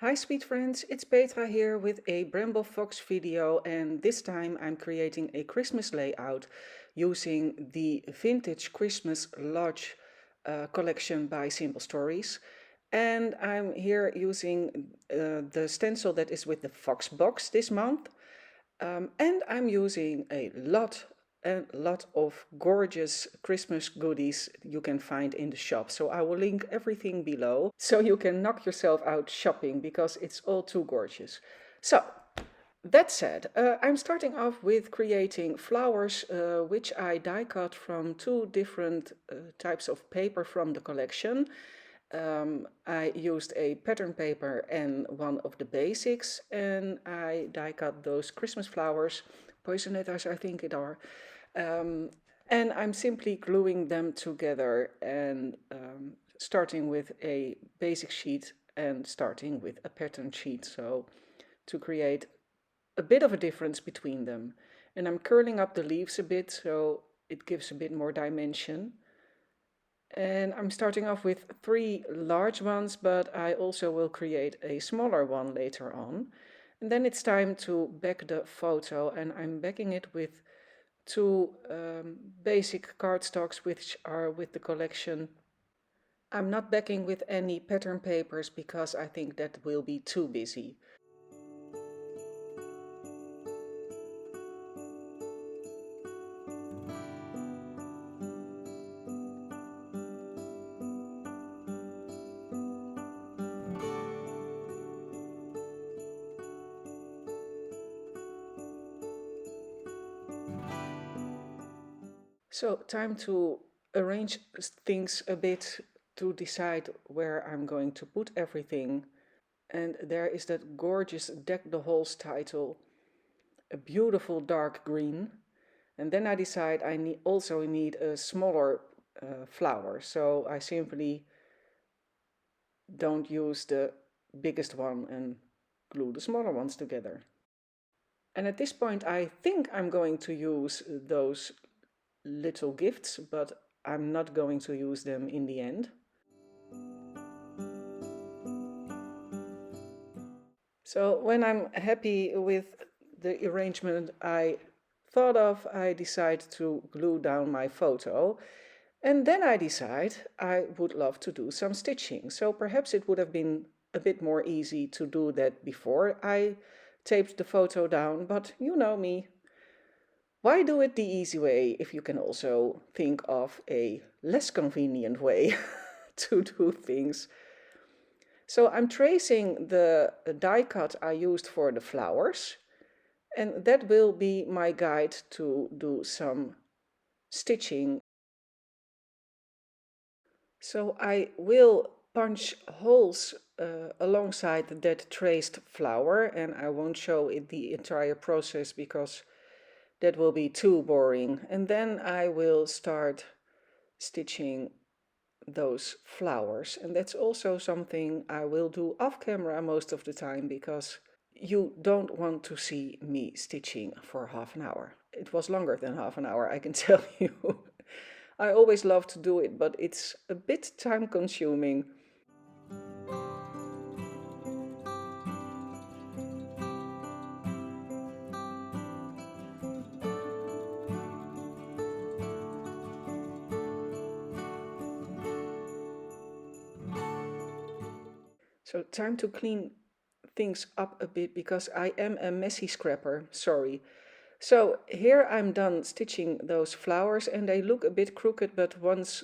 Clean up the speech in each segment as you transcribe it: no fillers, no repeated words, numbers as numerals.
Hi sweet friends, it's Petra here with a Bramble Fox video, and this time I'm creating a Christmas layout using the Vintage Christmas Large collection by Simple Stories. And I'm here using the stencil that is with the Fox box this month. And I'm using a lot of gorgeous Christmas goodies you can find in the shop. So I will link everything below so you can knock yourself out shopping because it's all too gorgeous. So that said, I'm starting off with creating flowers which I die cut from two different types of paper from the collection. I used a pattern paper and one of the basics, and I die cut those Christmas flowers, poison letters I think it are, um, and I'm simply gluing them together and starting with a basic sheet and starting with a pattern sheet, so to create a bit of a difference between them. And I'm curling up the leaves a bit so it gives a bit more dimension. And I'm starting off with three large ones, but I also will create a smaller one later on. And then it's time to back the photo, and I'm backing it with two basic cardstocks which are with the collection. I'm not backing with any pattern papers because I think that will be too busy. So time to arrange things a bit to decide where I'm going to put everything. And there is that gorgeous Deck the Halls title, a beautiful dark green. And then I decide I also need a smaller flower. So I simply don't use the biggest one and glue the smaller ones together. And at this point I think I'm going to use those little gifts, but I'm not going to use them in the end. So when I'm happy with the arrangement I thought of, I decide to glue down my photo. And then I decide I would love to do some stitching. So perhaps it would have been a bit more easy to do that before I taped the photo down, but you know me. Why do it the easy way if you can also think of a less convenient way to do things? So I'm tracing the die cut I used for the flowers, and that will be my guide to do some stitching. So I will punch holes alongside that traced flower, and I won't show it the entire process because that will be too boring. And then I will start stitching those flowers. And that's also something I will do off camera most of the time because you don't want to see me stitching for half an hour. It was longer than half an hour, I can tell you. I always love to do it, but it's a bit time consuming. So time to clean things up a bit because I am a messy scrapper, sorry. So here I'm done stitching those flowers and they look a bit crooked, but once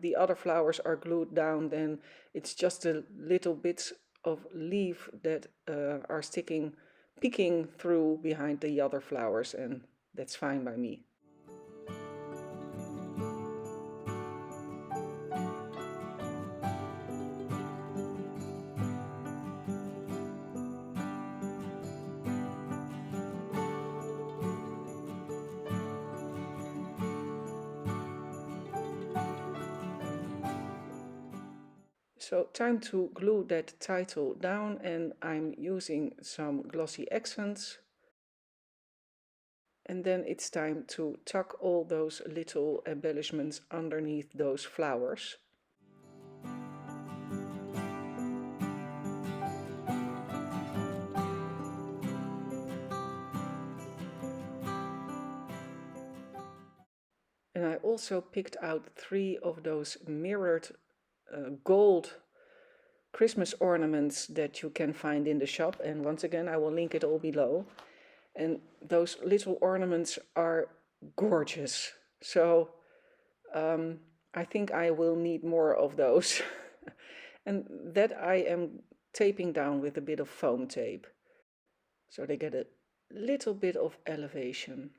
the other flowers are glued down, then it's just a little bits of leaf that are peeking through behind the other flowers, and that's fine by me. So time to glue that title down, and I'm using some glossy accents. And then it's time to tuck all those little embellishments underneath those flowers. And I also picked out 3 of those mirrored gold Christmas ornaments that you can find in the shop. And once again, I will link it all below. And those little ornaments are gorgeous. So I think I will need more of those. And that I am taping down with a bit of foam tape. So they get a little bit of elevation.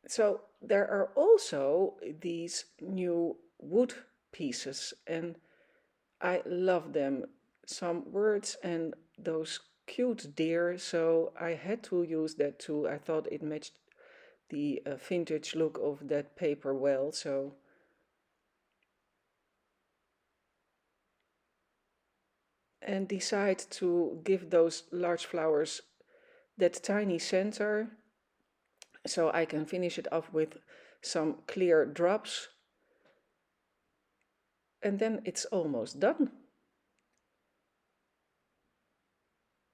So there are also these new wood pieces, and I love them. Some words and those cute deer, so I had to use that too. I thought it matched the vintage look of that paper well, so and decide to give those large flowers that tiny center, so I can finish it off with some clear drops, and then it's almost done.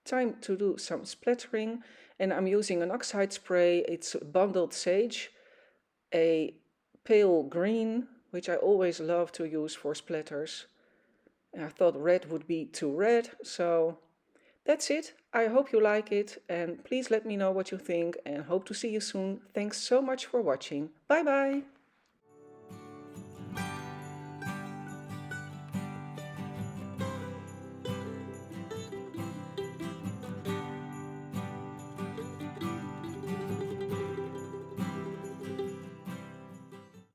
Time to do some splattering, and I'm using an oxide spray. It's bundled sage, a pale green, which I always love to use for splatters. And I thought red would be too red, so that's it. I hope you like it, and please let me know what you think, and hope to see you soon. Thanks so much for watching. Bye bye!